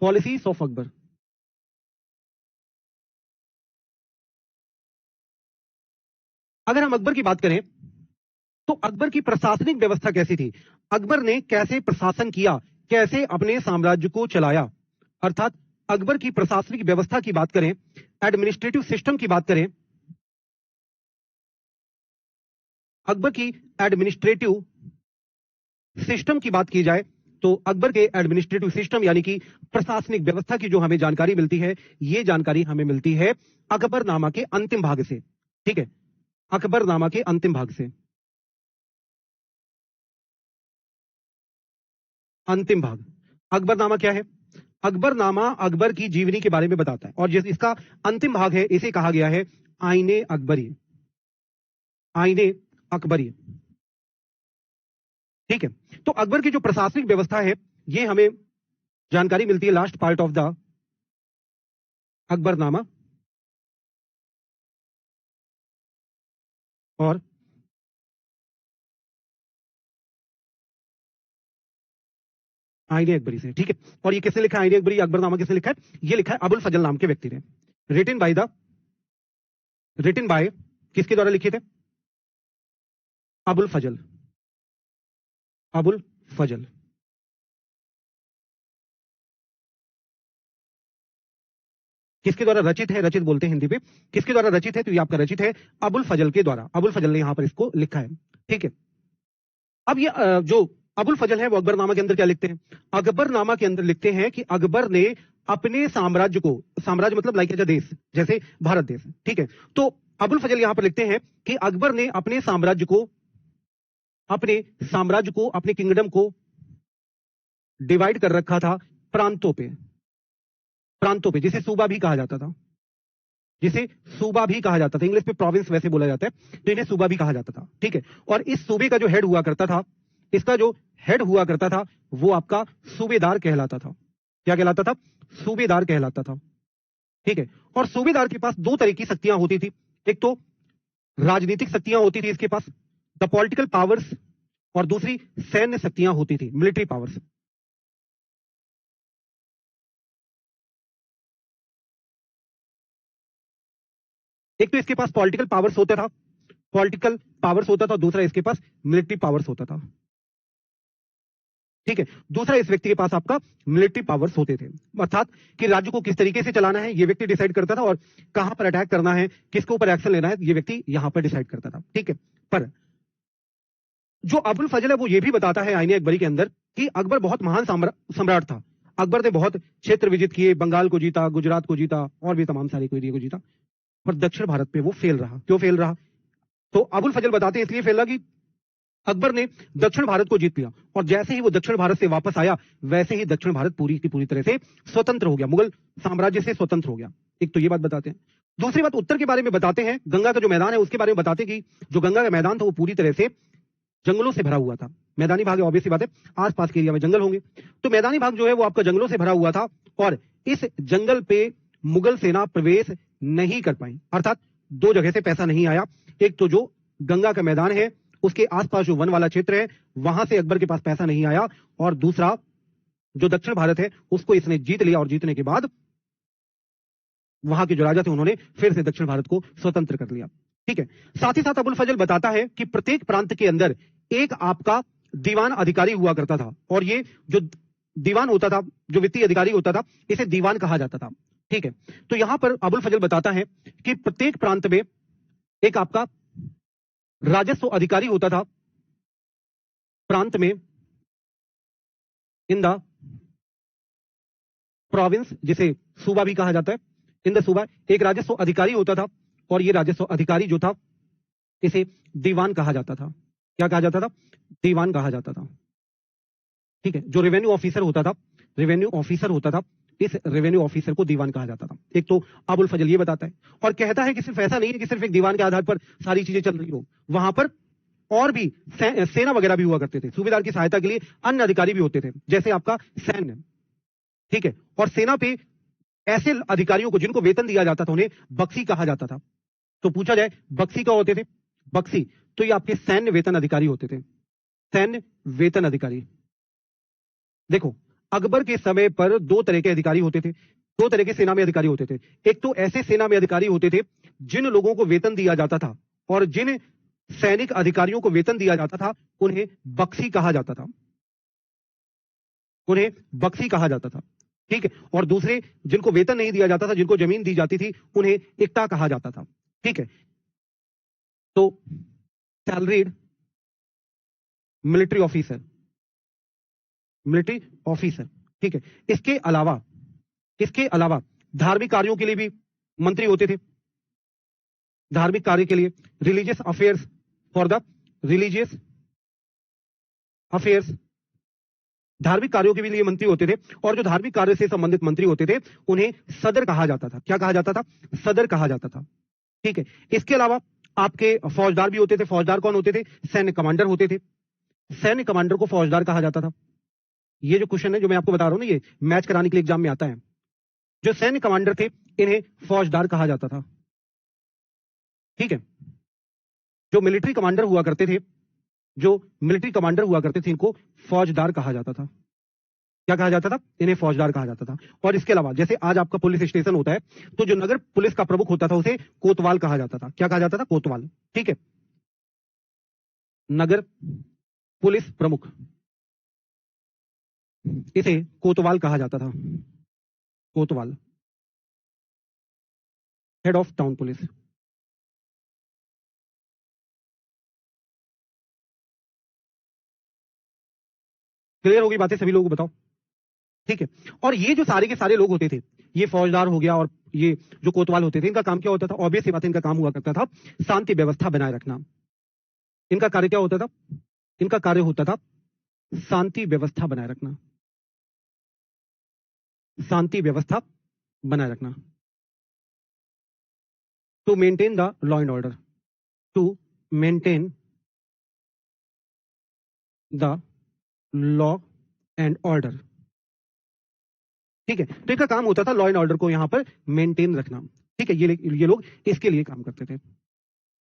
पॉलिसीज ऑफ अकबर। अगर हम अकबर की बात करें तो अकबर की प्रशासनिक व्यवस्था कैसी थी? अकबर ने कैसे प्रशासन किया, कैसे अपने साम्राज्य को चलाया? अर्थात अकबर की प्रशासनिक व्यवस्था की बात करें, एडमिनिस्ट्रेटिव सिस्टम की बात करें, अकबर की एडमिनिस्ट्रेटिव सिस्टम की बात की जाए तो अकबर के एडमिनिस्ट्रेटिव सिस्टम यानी कि प्रशासनिक व्यवस्था की जो हमें जानकारी मिलती है, ये जानकारी हमें मिलती है अकबरनामा के अंतिम भाग से। ठीक है, अकबरनामा के अंतिम भाग से। अंतिम भाग अकबरनामा क्या है? अकबरनामा अकबर की जीवनी के बारे में बताता है, और जिस इसका अंतिम भाग है इसे कहा गया है आईने अकबरी। आईने अकबरी। ठीक है, तो अकबर की जो प्रशासनिक व्यवस्था है ये हमें जानकारी मिलती है last part of the Akbarnama और आईने अकबरी से। ठीक है, और ये किसने लिखा है? आईने अकबरी अकबरनामा किसने लिखा है? ये लिखा है अबुल फजल नाम के व्यक्ति ने। रिटिन बाय किसके द्वारा लिखे थे? अबुल फजल। अबुल फजल। किसके द्वारा रचित है? रचित बोलते हैं हिंदी पे। किसके द्वारा रचित है? तो ये आपका रचित है अबुल फजल के द्वारा। अबुल फजल ने यहां पर इसको लिखा है। ठीक है, अब ये जो अबुल फजल है वो अकबरनामा के अंदर क्या लिखते हैं? अकबरनामा के अंदर लिखते हैं कि अकबर ने अपने साम्राज्य को, साम्राज्य मतलब लाइक एज अ देश, जैसे भारत देश। ठीक है, तो अबुल फजल यहां पर लिखते हैं कि अकबर ने अपने साम्राज्य को, अपने किंगडम को डिवाइड कर रखा था प्रांतों पे, जिसे सूबा भी कहा जाता था। इंग्लिश में प्रोविंस वैसे बोला जाता है, तो इन्हें सूबा भी कहा जाता था। ठीक है, और इस सूबे का जो हेड हुआ करता था, वो आपका सूबेदार कहलाता था। क्या कहलाता था? सूबेदार कहलाता था। ठीक है, और सूबेदार के पास दो तरह की शक्तियां होती थी। एक तो राजनीतिक शक्तियां होती थी इसके पास, द पॉलिटिकल पावर्स, और दूसरी सैन्य शक्तियां होती थी, मिलिट्री पावर्स। एक तो इसके पास पॉलिटिकल पावर्स होता था, दूसरा इसके पास मिलिट्री पावर्स होता था। ठीक है, दूसरा इस व्यक्ति के पास आपका मिलिट्री पावर्स होते थे, अर्थात कि राज्य को किस तरीके से चलाना है ये व्यक्ति डिसाइड करता था, और कहां पर अटैक करना है, किसके ऊपर एक्शन लेना है, ये व्यक्ति यहां पर डिसाइड करता था। ठीक है, पर जो अबुल फजल है वो ये भी बताता है आईने अकबरी के अंदर कि अकबर बहुत महान सम्राट था। अकबर ने बहुत क्षेत्र विजित किए, बंगाल को जीता, गुजरात को जीता, और भी तमाम सारे एरिया को जीता, पर दक्षिण भारत पे वो फेल रहा। क्यों फेल रहा? तो अबुल फजल बताते हैं इसलिए फेल रहा कि अकबर ने दक्षिण भारत को जीत लिया और जैसे ही वो दक्षिण भारत से वापस आया वैसे ही दक्षिण भारत पूरी की पूरी तरह से स्वतंत्र हो गया, मुगल साम्राज्य से स्वतंत्र हो गया। एक तो ये बात बताते हैं। दूसरी बात उत्तर के बारे में बताते हैं, गंगा का जो मैदान है उसके बारे में बताते हैं कि जो गंगा का मैदान था वो पूरी तरह से जंगलों से भरा हुआ था। मैदानी भाग ऑब्वियस सी बात है, आसपास के एरिया में जंगल होंगे, तो मैदानी भाग जो है वो आपका जंगलों से भरा हुआ था और इस जंगल पे मुगल सेना प्रवेश नहीं कर पाई। अर्थात दो जगह से पैसा नहीं आया, एक तो जो गंगा का मैदान है उसके आसपास जो वन वाला क्षेत्र है वहां से अकबर के पास पैसा नहीं आया, और दूसरा जो दक्षिण भारत है उसको इसने जीत लिया और जीतने के बाद वहां के जो राजा थे उन्होंने फिर से दक्षिण भारत को स्वतंत्र कर लिया। ठीक है, साथ ही साथ अबुल फजल बताता है कि प्रत्येक प्रांत के अंदर एक आपका दीवान अधिकारी हुआ करता था, और ये जो दीवान होता था, जो वित्तीय अधिकारी होता था, इसे दीवान कहा जाता था। ठीक है, तो यहां पर अबुल फजल बताता है कि प्रत्येक प्रांत में एक आपका राजस्व अधिकारी होता था, प्रांत में इन द प्रोविंस, जिसे सूबा भी कहा जाता है, इन द सूबा एक राजस्व अधिकारी होता था, और ये राजस्व अधिकारी जो था इसे दीवान कहा जाता था। क्या कहा जाता था? दीवान कहा जाता था। ठीक है, जो रेवेन्यू ऑफिसर होता था, रेवेन्यू ऑफिसर होता था, इस रेवेन्यू ऑफिसर को दीवान कहा जाता था। एक तो अबुल फजल ये बताता है, और कहता है कि सिर्फ ऐसा नहीं है कि सिर्फ एक दीवान के आधार पर सारी चीजें चल रही हो, वहां पर और भी सेना वगैरह भी हुआ करते थे। सूबेदार की सहायता के लिए अन्य अधिकारी भी होते थे, जैसे आपका सैन्य। ठीक है, और सेना पे ऐसे अधिकारियों को जिनको वेतन दिया जाता था उन्हें बख्शी कहा जाता था। तो पूछा जाए बख्शी क्या होते थे? बख्शी तो ये आपके सैन्य वेतन अधिकारी होते थे, सैन्य वेतन अधिकारी। देखो, अकबर के समय पर दो तरह के अधिकारी होते थे, दो तरह के सेना में अधिकारी होते थे। एक तो ऐसे सेना में अधिकारी होते थे जिन लोगों को वेतन दिया जाता था, और जिन सैनिक अधिकारियों को वेतन दिया जाता था उन्हें बख्शी कहा जाता था, उन्हें बख्शी कहा जाता था। ठीक है, और दूसरे जिनको वेतन नहीं दिया जाता था, जिनको जमीन दी जाती थी, उन्हें इक्ता कहा जाता था। ठीक है, तो salaried military officer, military officer. ठीक है, इसके अलावा धार्मिक कार्यों के लिए भी मंत्री होते थे, धार्मिक कार्य के लिए, religious affairs, for the religious affairs, धार्मिक कार्यों के भी लिए मंत्री होते थे, और जो धार्मिक कार्य से संबंधित मंत्री होते थे उन्हें सदर कहा जाता था। क्या कहा जाता था? सदर कहा जाता था। ठीक है, इसके अलावा आपके फौजदार भी होते थे। फौजदार कौन होते थे? सैन्य कमांडर होते थे। सैन्य कमांडर को फौजदार कहा जाता था। ये जो क्वेश्चन है जो मैं आपको बता रहा हूं ना, ये मैच कराने के लिए एग्जाम में आता है। जो सैन्य कमांडर थे इन्हें फौजदार कहा जाता था। ठीक है, जो मिलिट्री कमांडर हुआ करते थे, जो मिलिट्री कमांडर हुआ करते थे इनको फौजदार कहा जाता था। क्या कहा जाता था? इन्हें फौजदार कहा जाता था। और इसके अलावा जैसे आज आपका पुलिस स्टेशन होता है, तो जो नगर पुलिस का प्रमुख होता था उसे कोतवाल कहा जाता था। क्या कहा जाता था? कोतवाल। ठीक है, नगर पुलिस प्रमुख, इसे कोतवाल कहा जाता था। कोतवाल, head of town police. Clear होगी बातें सभी लोगों को? बताओ। ठीक है, और ये जो सारे के सारे लोग होते थे, ये फौजदार हो गया और ये जो कोतवाल होते थे, इनका काम क्या होता था? ऑब्वियस सी बात है, इनका काम हुआ करता था शांति व्यवस्था बनाए रखना। इनका कार्य क्या होता था? इनका कार्य होता था शांति व्यवस्था बनाए रखना, शांति व्यवस्था बनाए रखना, to maintain the law and order, to maintain the law and order. ठीक है, तो इनका काम होता था लॉ एंड ऑर्डर को यहां पर मेंटेन रखना। ठीक है, ये लोग इसके लिए काम करते थे।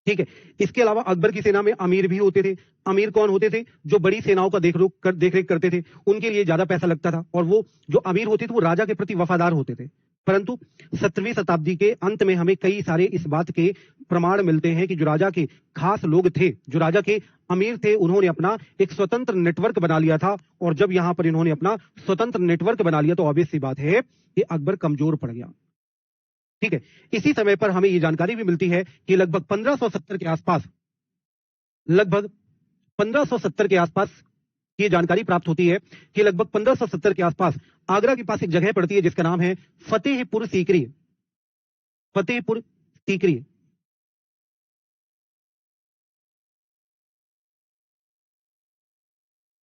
ठीक है, इसके अलावा अकबर की सेना में अमीर भी होते थे। अमीर कौन होते थे? जो बड़ी सेनाओं का देखरेख करते थे, उनके लिए ज्यादा पैसा लगता था, और वो जो अमीर होते थे वो राजा के प्रति वफादार होते थे। परंतु 17वीं शताब्दी के अंत में हमें कई सारे इस बात के प्रमाण मिलते हैं कि जो राजा के खास लोग थे, जो राजा के अमीर थे, उन्होंने अपना एक स्वतंत्र नेटवर्क बना लिया था, और जब यहां पर इन्होंने अपना स्वतंत्र नेटवर्क बना लिया तो ऑब्वियस सी बात है कि अकबर कमजोर पड़ गया। ठीक है, इसी समय पर हमें यह जानकारी भी मिलती है कि लगभग 1570 के आसपास, लगभग 1570 के आसपास ये जानकारी प्राप्त होती है कि लगभग 1570 के आसपास आगरा के पास एक जगह पड़ती है जिसका नाम है फतेहपुर सीकरी। फतेहपुर सीकरी।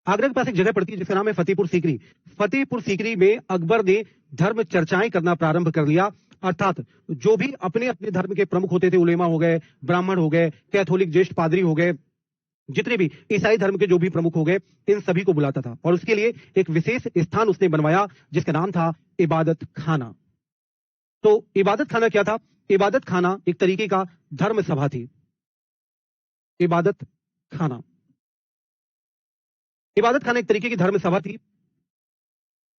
आगरा के पास एक जगह पड़ती है जिसका नाम है फतेहपुर सीकरी। फतेहपुर सीकरी में अकबर ने धर्म चर्चाएं करना प्रारंभ कर लिया, अर्थात जो भी अपने अपने धर्म के प्रमुख होते थे, उलेमा हो गए, ब्राह्मण हो गए, कैथोलिक ज्येष्ठ पादरी हो गए, जितने भी ईसाई धर्म के जो भी प्रमुख हो गए, इन सभी को बुलाता था और उसके लिए एक विशेष स्थान उसने बनवाया जिसका नाम था इबादत खाना। तो इबादत खाना क्या था? इबादत खाना एक तरीके का धर्म सभा थी। इबादत खाना एक तरीके की धर्म सभा थी।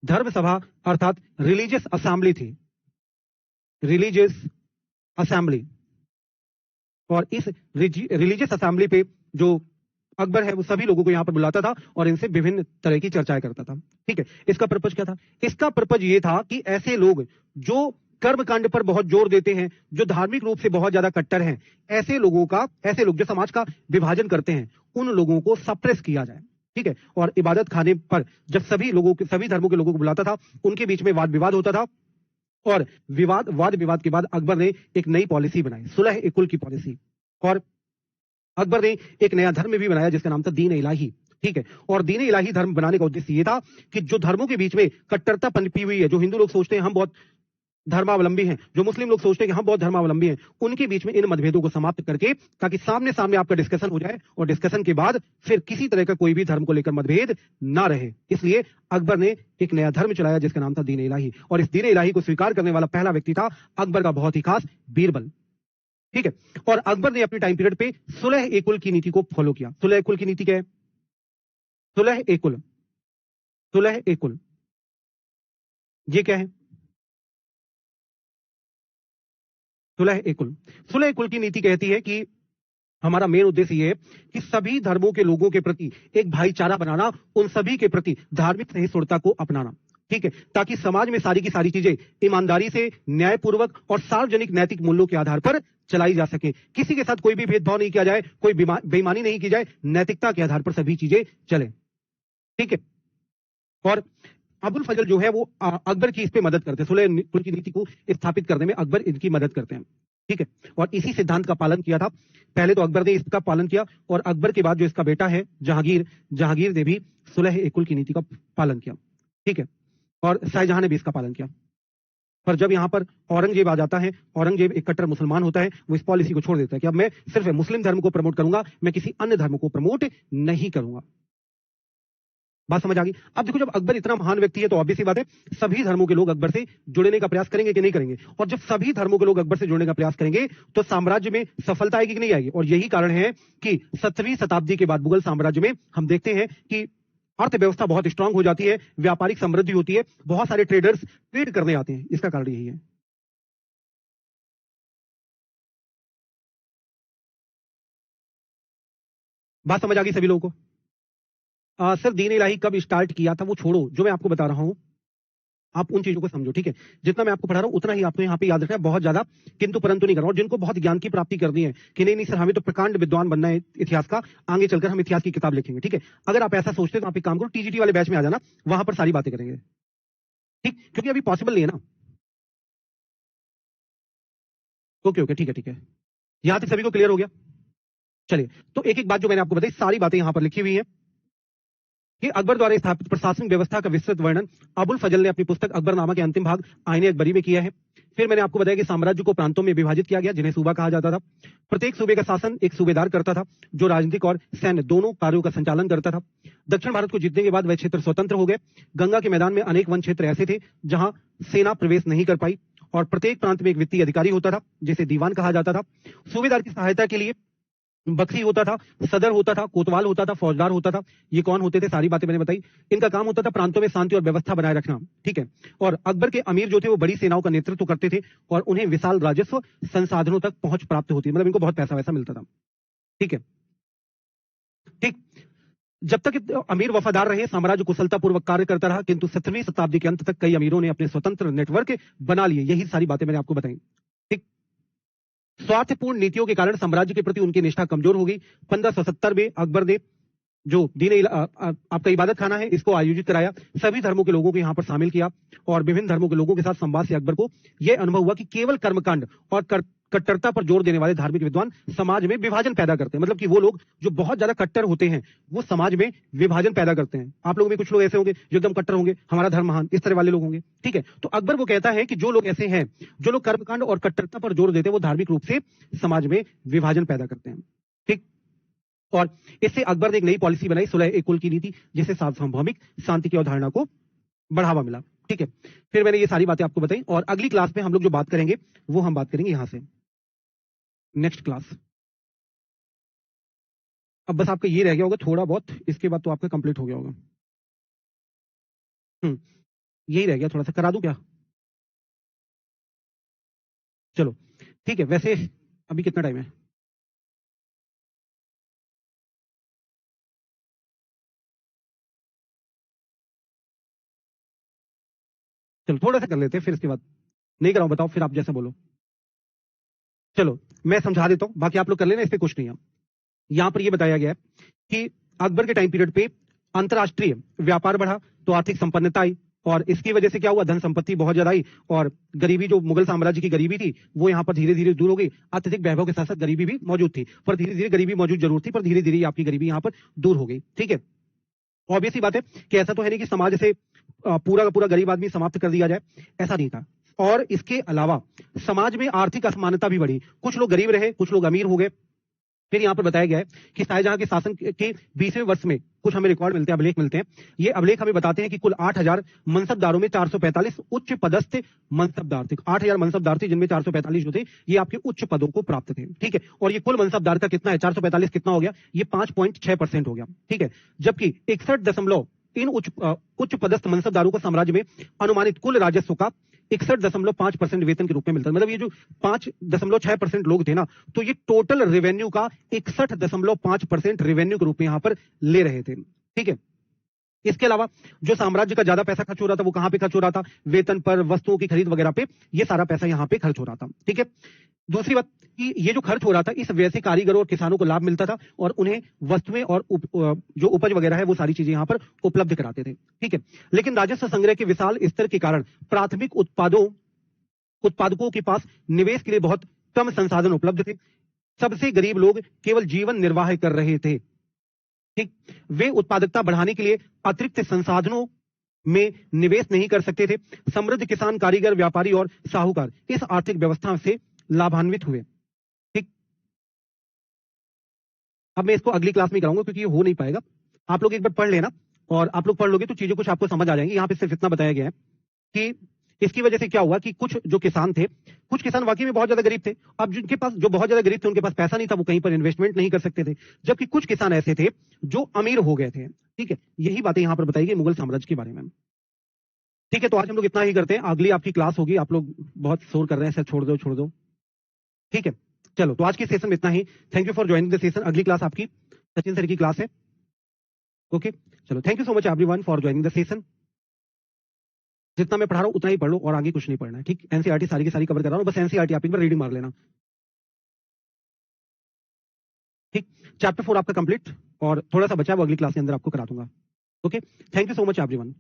धर्म सभा अर्थात रिलीजियस असेंबली थी, रिलीजियस असेंबली। और इस रिलीजियस असेंबली पे जो अकबर है वो सभी लोगों को यहां पर बुलाता था और इनसे विभिन्न तरह की चर्चाएं करता था। ठीक है, इसका पर्पज क्या था? इसका पर्पज ये था कि ऐसे लोग जो कर्मकांड पर बहुत जोर देते हैं, जो धार्मिक रूप से बहुत ज्यादा कट्टर हैं, ऐसे लोग जो समाज का विभाजन करते हैं, उन लोगों को सप्रेस किया जाए। ठीक है, और इबादत खाने पर जब सभी धर्मों के लोगों को बुलाता था, उनके बीच में वाद विवाद होता था और वाद विवाद के बाद अकबर ने एक नई पॉलिसी बनाई, सुलह ए कुल की पॉलिसी। और अकबर ने एक नया धर्म भी बनाया जिसका नाम था दीन इलाही। ठीक है, और दीन इलाही धर्म बनाने का उद्देश्य ये था कि जो धर्मों के बीच में कट्टरता पनपी हुई है, जो हिंदू लोग सोचते हैं हम बहुत धर्मावलंबी हैं, जो मुस्लिम लोग सोचते हैं कि हम बहुत धर्मावलंबी हैं, उनके बीच में इन मतभेदों को समाप्त करके, ताकि सामने सामने आपका डिस्कशन हो जाए और डिस्कशन के बाद फिर किसी तरह का कोई भी धर्म को लेकर मतभेद ना रहे। इसलिए अकबर ने एक नया धर्म चलाया जिसका नाम था दीन इलाही। और इस दीन इलाही को स्वीकार करने वाला पहला व्यक्ति था अकबर का बहुत ही खास बीरबल। ठीक है, और अकबर ने अपने टाइम पीरियड पे सुलह ए कुल की नीति को फॉलो किया। सुलह ए कुल की नीति क्या है? सुलह ए कुल ये क्या है? सुलह ए कुल की नीति कहती है कि हमारा मेन उद्देश्य ये है कि सभी धर्मों के लोगों के प्रति एक भाईचारा बनाना, उन सभी के प्रति धार्मिक सहिष्णुता को अपनाना। ठीक है, ताकि समाज में सारी की सारी चीजें ईमानदारी से, न्यायपूर्वक और सार्वजनिक नैतिक मूल्यों के आधार पर चलाई जा सके। किसी के साथ कोई भी भेदभाव नहीं किया जाए, कोई बेईमानी नहीं की जाए, नैतिकता के आधार पर सभी चीजें चले। ठीक है, और अबुल फजल जो है वो अकबर की इस पे मदद करते हैं, सुलह कुल की नीति को स्थापित करने में अकबर इनकी मदद करते हैं। ठीक है, और इसी सिद्धांत का पालन किया था। पहले तो अकबर ने इसका पालन किया और अकबर के बाद जो इसका बेटा है जहांगीर ने भी सुलह ए कुल की नीति का पालन किया। ठीक है, और शाहजहां ने भी इसका पालन किया। पर जब यहां पर औरंगजेब आ जाता है, औरंगजेब एक कट्टर मुसलमान होता है, वो इस पॉलिसी को छोड़ देता है कि अब मैं सिर्फ मुस्लिम धर्म को प्रमोट करूंगा, मैं किसी अन्य धर्म को प्रमोट नहीं करूंगा। बात समझ आ गई? अब देखो, जब अकबर इतना महान व्यक्ति है तो ऑब्वियस सी बात है सभी धर्मों के लोग अकबर से जुड़ने का प्रयास करेंगे कि नहीं करेंगे? और जब सभी धर्मों के लोग अकबर से जुड़ने का प्रयास करेंगे तो साम्राज्य में सफलता आएगी कि नहीं आएगी? और यही कारण है कि 7वीं शताब्दी के बाद मुगल साम्राज्य में हम देखते हैं कि अर्थव्यवस्था बहुत स्ट्रांग हो जाती है, व्यापारिक समृद्धि होती है, बहुत सारे ट्रेडर्स ट्रेड करने आते हैं। इसका कारण यही है। बात समझ आ गई सभी लोगों को? सर, दीन इलाही कब स्टार्ट किया था वो छोड़ो, जो मैं आपको बता रहा हूं आप उन चीजों को समझो। ठीक है, जितना मैं आपको पढ़ा रहा हूं उतना ही आपको यहाँ पे याद रखना है, बहुत ज्यादा किंतु परंतु नहीं कर रहा हूं। जिनको बहुत ज्ञान की प्राप्ति करनी है कि नहीं सर हमें तो प्रकांड विद्वान बनना है इतिहास का, आगे चलकर हम इतिहास की किताब लिखेंगे। ठीक है, अगर आप ऐसा सोचते तो आप एक काम करो, टीजीटी वाले बैच में आ जाना, वहां पर सारी बातें करेंगे। ठीक, क्योंकि अभी पॉसिबल नहीं है ना। ओके, ठीक है, यहां तक सभी को क्लियर हो गया? चलिए, तो एक एक बात जो मैंने आपको बताई सारी बातें यहां पर लिखी हुई है कि अकबर द्वारा स्थापित प्रशासनिक व्यवस्था का विस्तृत वर्णन अबुल फजल ने अपनी पुस्तक अकबरनामा के अंतिम भाग आईने अकबरी में किया है। फिर मैंने आपको बताया कि साम्राज्य को प्रांतों में विभाजित किया गया जिन्हें सूबा कहा जाता था। प्रत्येक सूबे का शासन एक सूबेदार करता था जो राजनीतिक और सैन्य दोनों कार्यों का संचालन करता था। दक्षिण भारत को जीतने के बाद वह क्षेत्र स्वतंत्र हो गए। गंगा के मैदान में अनेक वन क्षेत्र ऐसे थे जहां सेना प्रवेश नहीं कर पाई और प्रत्येक प्रांत में एक वित्तीय अधिकारी होता था जिसे दीवान कहा जाता था। सूबेदार की सहायता के लिए बख्शी होता था, सदर होता था, कोतवाल होता था, फौजदार होता था। ये कौन होते थे? सारी बातें मैंने बताई। इनका काम होता था प्रांतों में शांति और व्यवस्था बनाए रखना। ठीक है, और अकबर के अमीर जो थे वो बड़ी सेनाओं का नेतृत्व करते थे और उन्हें विशाल राजस्व संसाधनों तक पहुंच प्राप्त होती, मतलब इनको बहुत पैसा वैसा मिलता था। ठीक है, ठीक, जब तक अमीर वफादार रहे साम्राज्य कुशलतापूर्वक कार्य करता रहा, किंतु 17वीं शताब्दी के अंत तक कई अमीरों ने अपने स्वतंत्र नेटवर्क बना लिए। यही सारी बातें मैंने आपको बताई। स्वार्थपूर्ण नीतियों के कारण साम्राज्य के प्रति उनकी निष्ठा कमजोर हो गई। 1570 में अकबर ने जो आपका इबादत खाना है इसको आयोजित कराया, सभी धर्मों के लोगों को यहां पर शामिल किया और विभिन्न धर्मों के लोगों के साथ संवाद से अकबर को यह अनुभव हुआ कि केवल कर्मकांड और कट्टरता पर जोर देने वाले धार्मिक विद्वान समाज में विभाजन पैदा करते हैं। मतलब कि वो लोग जो बहुत ज्यादा कट्टर होते हैं वो समाज में विभाजन पैदा करते हैं। आप लोगों में कुछ लोग ऐसे होंगे जो एकदम कट्टर होंगे, हमारा धर्म महान, इस तरह वाले लोग होंगे, ठीक है। तो अकबर वो कहता है कि जो लोग ऐसे हैं, जो लोग कर्मकांड और कट्टरता पर जोर देते हैं, वो धार्मिक रूप से समाज में विभाजन पैदा करते हैं, ठीक। और इससे अकबर ने एक नई पॉलिसी बनाई, सुलह ए कुल की नीति, जिससे सार्वभौमिक शांति की अवधारणा को बढ़ावा मिला, ठीक है। फिर मैंने ये सारी बातें आपको बताई और अगली क्लास में हम लोग जो बात करेंगे वो हम बात करेंगे यहां से, नेक्स्ट क्लास। अब बस आपका ये रह गया होगा थोड़ा बहुत, इसके बाद तो आपका कंप्लीट हो गया होगा। यही रह गया, थोड़ा सा करा दूं क्या? चलो ठीक है। वैसे अभी कितना टाइम है? चलो थोड़ा सा कर लेते हैं, फिर इसके बाद नहीं कराऊं, बताओ फिर आप जैसा बोलो। चलो मैं समझा देता हूं, बाकी आप लोग कर लेना, इस पे कुछ नहीं है। यहां पर यह बताया गया है कि अकबर के टाइम पीरियड पे अंतरराष्ट्रीय व्यापार बढ़ा तो आर्थिक संपन्नता आई, और इसकी वजह से क्या हुआ, धन संपत्ति बहुत ज्यादा आई, और गरीबी, जो मुगल साम्राज्य की गरीबी थी वो यहाँ पर धीरे धीरे दूर हो गई। अत्यधिक वैभव के साथ साथ गरीबी भी मौजूद थी, पर धीरे धीरे गरीबी मौजूद जरूर थी, पर धीरे धीरे आपकी गरीबी यहाँ पर दूर हो गई, ठीक है। ऑब्वियस सी बात है कि ऐसा तो है नहीं कि समाज से पूरा का पूरा गरीब आदमी समाप्त कर दिया जाए, ऐसा नहीं था। और इसके अलावा समाज में आर्थिक असमानता भी बढ़ी, कुछ लोग गरीब रहे, कुछ लोग अमीर हो गए। फिर यहाँ पर बताया गया है कि शाहजहां के शासन के 20वें वर्ष में कुछ हमें रिकॉर्ड मिलते हैं, अभिलेख मिलते हैं। ये अभिलेख हमें बताते हैं कि कुल 8000 मनसबदारों में 445 उच्च पदस्थ मनसबदार थे। 8000 मनसबदार थे, जिनमें 445 जो थे ये आपके उच्च पदों को प्राप्त थे, ठीक है। और ये कुल मनसबदार का कितना है, 445 कितना हो गया, ये 5.6% हो गया, ठीक है। जबकि 61 इन उच्च पदस्थ मनसबदारों को साम्राज्य में अनुमानित कुल राजस्व का 61.5% वेतन के रूप में मिलता है। मतलब ये जो 5.6% लोग थे ना, तो ये टोटल रेवेन्यू का 61.5% रेवेन्यू के रूप में यहां पर ले रहे थे, ठीक है। इसके अलावा जो साम्राज्य का ज्यादा पैसा खर्च हो रहा था वो कहां पे खर्च हो रहा था, वेतन पर, वस्तुओं की खरीद वगैरह पे, ये सारा पैसा यहां पे खर्च हो रहा था, ठीक है। दूसरी बात कि ये जो खर्च हो रहा था, इस वजह से कारीगरों और किसानों को लाभ मिलता था और उन्हें वस्तुएं और जो उपज वगैरह है वो सारी चीजें यहां पर उपलब्ध कराते थे, ठीक है। लेकिन राजस्व संग्रह के विशाल स्तर के कारण प्राथमिक उत्पादकों के पास निवेश के लिए बहुत कम संसाधन उपलब्ध थे। सबसे गरीब लोग केवल जीवन निर्वाह कर रहे थे, ठीक। वे उत्पादकता बढ़ाने के लिए अतिरिक्त संसाधनों में निवेश नहीं कर सकते थे। समृद्ध किसान, कारीगर, व्यापारी और साहूकार इस आर्थिक व्यवस्था से लाभान्वित हुए, ठीक। अब मैं इसको अगली क्लास में कराऊंगा क्योंकि ये हो नहीं पाएगा। आप लोग एक बार पढ़ लेना, और आप लोग पढ़ लोगे तो चीजें कुछ आपको समझ आ जाएंगी। यहाँ पे सिर्फ इतना बताया गया है कि इसकी वजह से क्या हुआ कि कुछ जो किसान थे, कुछ किसान वाकई में बहुत ज्यादा गरीब थे। अब जिनके पास, जो बहुत ज्यादा गरीब थे, उनके पास पैसा नहीं था, वो कहीं पर इन्वेस्टमेंट नहीं कर सकते थे। जबकि कुछ किसान ऐसे थे जो अमीर हो गए थे, ठीक है। यही बातें यहां पर बताई गई मुगल साम्राज्य के बारे में, ठीक है। तो आज हम लोग इतना ही करते हैं, अगली आपकी क्लास होगी। आप लोग बहुत शोर कर रहे हैं, सर छोड़ दो छोड़ दो, ठीक है। चलो तो आज के सेशन में इतना ही। Thank you for joining the session. अगली क्लास आपकी सचिन सर की क्लास है, ओके। चलो thank you so much everyone for joining the session. जितना मैं पढ़ा रहा हूं उतना ही पढ़ लो, और आगे कुछ नहीं पढ़ना है, ठीक। एनसीईआरटी सारी की सारी कवर कर रहा हूं, बस एनसीईआरटी आप एक बार रीडिंग मार लेना, ठीक। चैप्टर 4 आपका कंप्लीट, और थोड़ा सा बचा है वो अगली क्लास के अंदर आपको करा दूंगा, okay. Thank you so much everyone.